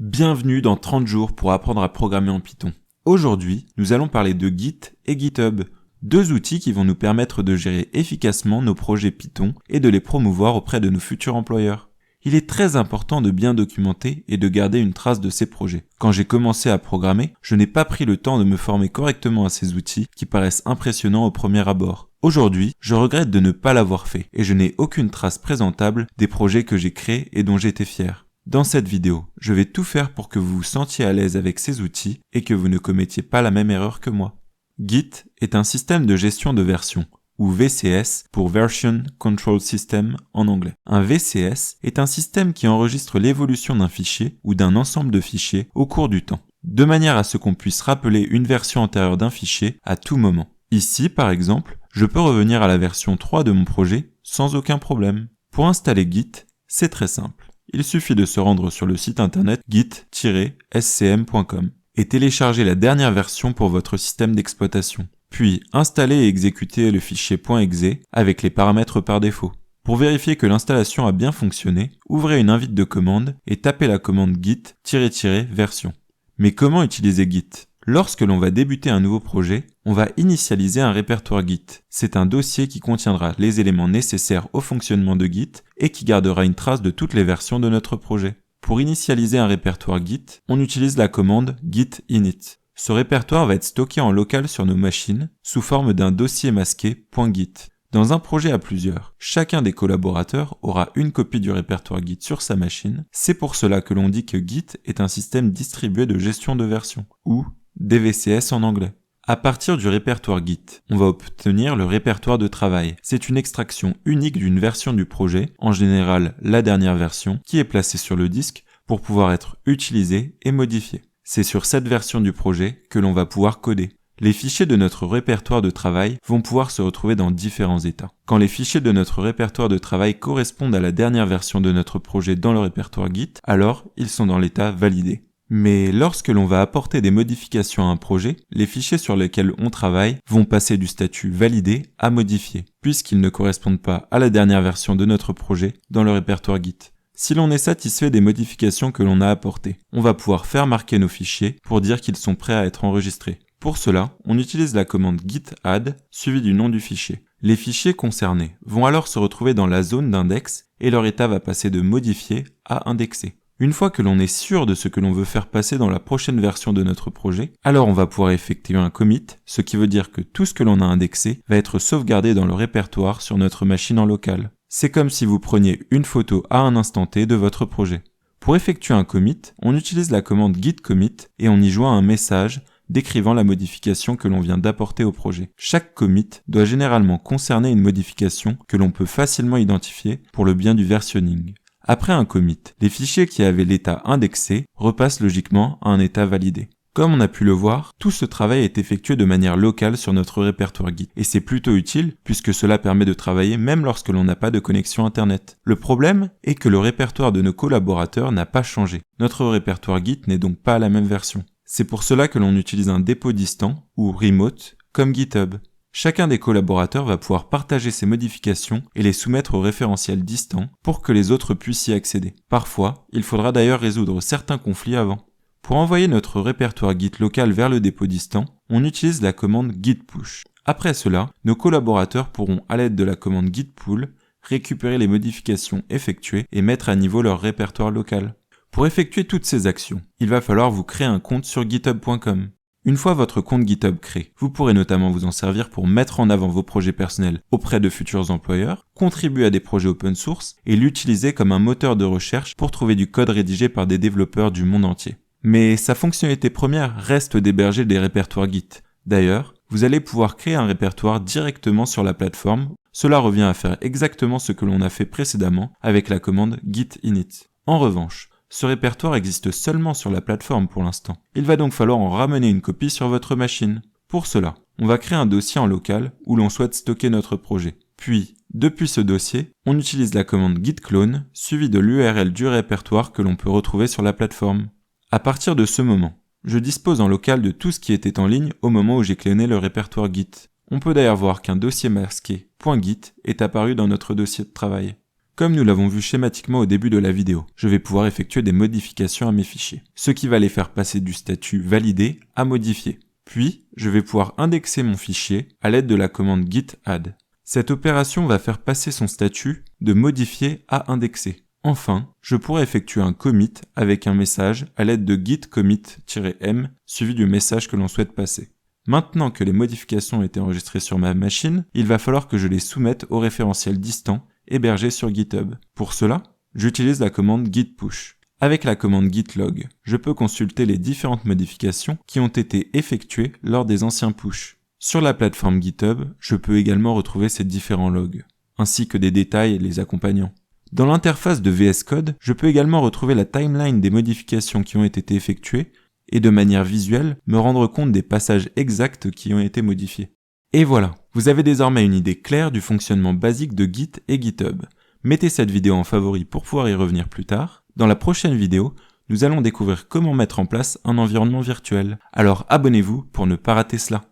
Bienvenue dans 30 jours pour apprendre à programmer en Python. Aujourd'hui, nous allons parler de Git et GitHub, deux outils qui vont nous permettre de gérer efficacement nos projets Python et de les promouvoir auprès de nos futurs employeurs. Il est très important de bien documenter et de garder une trace de ces projets. Quand j'ai commencé à programmer, je n'ai pas pris le temps de me former correctement à ces outils qui paraissent impressionnants au premier abord. Aujourd'hui, je regrette de ne pas l'avoir fait et je n'ai aucune trace présentable des projets que j'ai créés et dont j'étais fier. Dans cette vidéo, je vais tout faire pour que vous vous sentiez à l'aise avec ces outils et que vous ne commettiez pas la même erreur que moi. Git est un système de gestion de version, ou VCS pour Version Control System en anglais. Un VCS est un système qui enregistre l'évolution d'un fichier ou d'un ensemble de fichiers au cours du temps, de manière à ce qu'on puisse rappeler une version antérieure d'un fichier à tout moment. Ici, par exemple, je peux revenir à la version 3 de mon projet sans aucun problème. Pour installer Git, c'est très simple. Il suffit de se rendre sur le site internet git-scm.com et télécharger la dernière version pour votre système d'exploitation. Puis installer et exécuter le fichier .exe avec les paramètres par défaut. Pour vérifier que l'installation a bien fonctionné, ouvrez une invite de commande et tapez la commande git-version. Mais comment utiliser Git ? Lorsque l'on va débuter un nouveau projet, on va initialiser un répertoire Git. C'est un dossier qui contiendra les éléments nécessaires au fonctionnement de Git et qui gardera une trace de toutes les versions de notre projet. Pour initialiser un répertoire Git, on utilise la commande git init. Ce répertoire va être stocké en local sur nos machines sous forme d'un dossier masqué .git. Dans un projet à plusieurs, chacun des collaborateurs aura une copie du répertoire Git sur sa machine. C'est pour cela que l'on dit que Git est un système distribué de gestion de version, ou DVCS en anglais. À partir du répertoire Git, on va obtenir le répertoire de travail. C'est une extraction unique d'une version du projet, en général la dernière version, qui est placée sur le disque pour pouvoir être utilisée et modifiée. C'est sur cette version du projet que l'on va pouvoir coder. Les fichiers de notre répertoire de travail vont pouvoir se retrouver dans différents états. Quand les fichiers de notre répertoire de travail correspondent à la dernière version de notre projet dans le répertoire Git, alors ils sont dans l'état validé. Mais lorsque l'on va apporter des modifications à un projet, les fichiers sur lesquels on travaille vont passer du statut validé à modifié, puisqu'ils ne correspondent pas à la dernière version de notre projet dans le répertoire Git. Si l'on est satisfait des modifications que l'on a apportées, on va pouvoir faire marquer nos fichiers pour dire qu'ils sont prêts à être enregistrés. Pour cela, on utilise la commande git add suivie du nom du fichier. Les fichiers concernés vont alors se retrouver dans la zone d'index et leur état va passer de modifié à indexé. Une fois que l'on est sûr de ce que l'on veut faire passer dans la prochaine version de notre projet, alors on va pouvoir effectuer un commit, ce qui veut dire que tout ce que l'on a indexé va être sauvegardé dans le répertoire sur notre machine en local. C'est comme si vous preniez une photo à un instant T de votre projet. Pour effectuer un commit, on utilise la commande git commit et on y joint un message décrivant la modification que l'on vient d'apporter au projet. Chaque commit doit généralement concerner une modification que l'on peut facilement identifier pour le bien du versionning. Après un commit, les fichiers qui avaient l'état indexé repassent logiquement à un état validé. Comme on a pu le voir, tout ce travail est effectué de manière locale sur notre répertoire Git. Et c'est plutôt utile puisque cela permet de travailler même lorsque l'on n'a pas de connexion internet. Le problème est que le répertoire de nos collaborateurs n'a pas changé. Notre répertoire Git n'est donc pas à la même version. C'est pour cela que l'on utilise un dépôt distant ou remote comme GitHub. Chacun des collaborateurs va pouvoir partager ses modifications et les soumettre au référentiel distant pour que les autres puissent y accéder. Parfois, il faudra d'ailleurs résoudre certains conflits avant. Pour envoyer notre répertoire Git local vers le dépôt distant, on utilise la commande git push. Après cela, nos collaborateurs pourront, à l'aide de la commande git pull, récupérer les modifications effectuées et mettre à niveau leur répertoire local. Pour effectuer toutes ces actions, il va falloir vous créer un compte sur github.com. Une fois votre compte GitHub créé, vous pourrez notamment vous en servir pour mettre en avant vos projets personnels auprès de futurs employeurs, contribuer à des projets open source et l'utiliser comme un moteur de recherche pour trouver du code rédigé par des développeurs du monde entier. Mais sa fonctionnalité première reste d'héberger des répertoires Git. D'ailleurs, vous allez pouvoir créer un répertoire directement sur la plateforme. Cela revient à faire exactement ce que l'on a fait précédemment avec la commande git init. En revanche, ce répertoire existe seulement sur la plateforme pour l'instant. Il va donc falloir en ramener une copie sur votre machine. Pour cela, on va créer un dossier en local où l'on souhaite stocker notre projet. Puis, depuis ce dossier, on utilise la commande git clone suivie de l'URL du répertoire que l'on peut retrouver sur la plateforme. À partir de ce moment, je dispose en local de tout ce qui était en ligne au moment où j'ai cloné le répertoire Git. On peut d'ailleurs voir qu'un dossier masqué .git est apparu dans notre dossier de travail. Comme nous l'avons vu schématiquement au début de la vidéo, je vais pouvoir effectuer des modifications à mes fichiers, ce qui va les faire passer du statut validé à modifié. Puis, je vais pouvoir indexer mon fichier à l'aide de la commande git add. Cette opération va faire passer son statut de modifié à indexé. Enfin, je pourrai effectuer un commit avec un message à l'aide de git commit-m suivi du message que l'on souhaite passer. Maintenant que les modifications ont été enregistrées sur ma machine, il va falloir que je les soumette au référentiel distant hébergé sur GitHub. Pour cela, j'utilise la commande git push. Avec la commande git log, je peux consulter les différentes modifications qui ont été effectuées lors des anciens push. Sur la plateforme GitHub, je peux également retrouver ces différents logs, ainsi que des détails les accompagnant. Dans l'interface de VS Code, je peux également retrouver la timeline des modifications qui ont été effectuées et de manière visuelle, me rendre compte des passages exacts qui ont été modifiés. Et voilà, vous avez désormais une idée claire du fonctionnement basique de Git et GitHub. Mettez cette vidéo en favori pour pouvoir y revenir plus tard. Dans la prochaine vidéo, nous allons découvrir comment mettre en place un environnement virtuel. Alors abonnez-vous pour ne pas rater cela.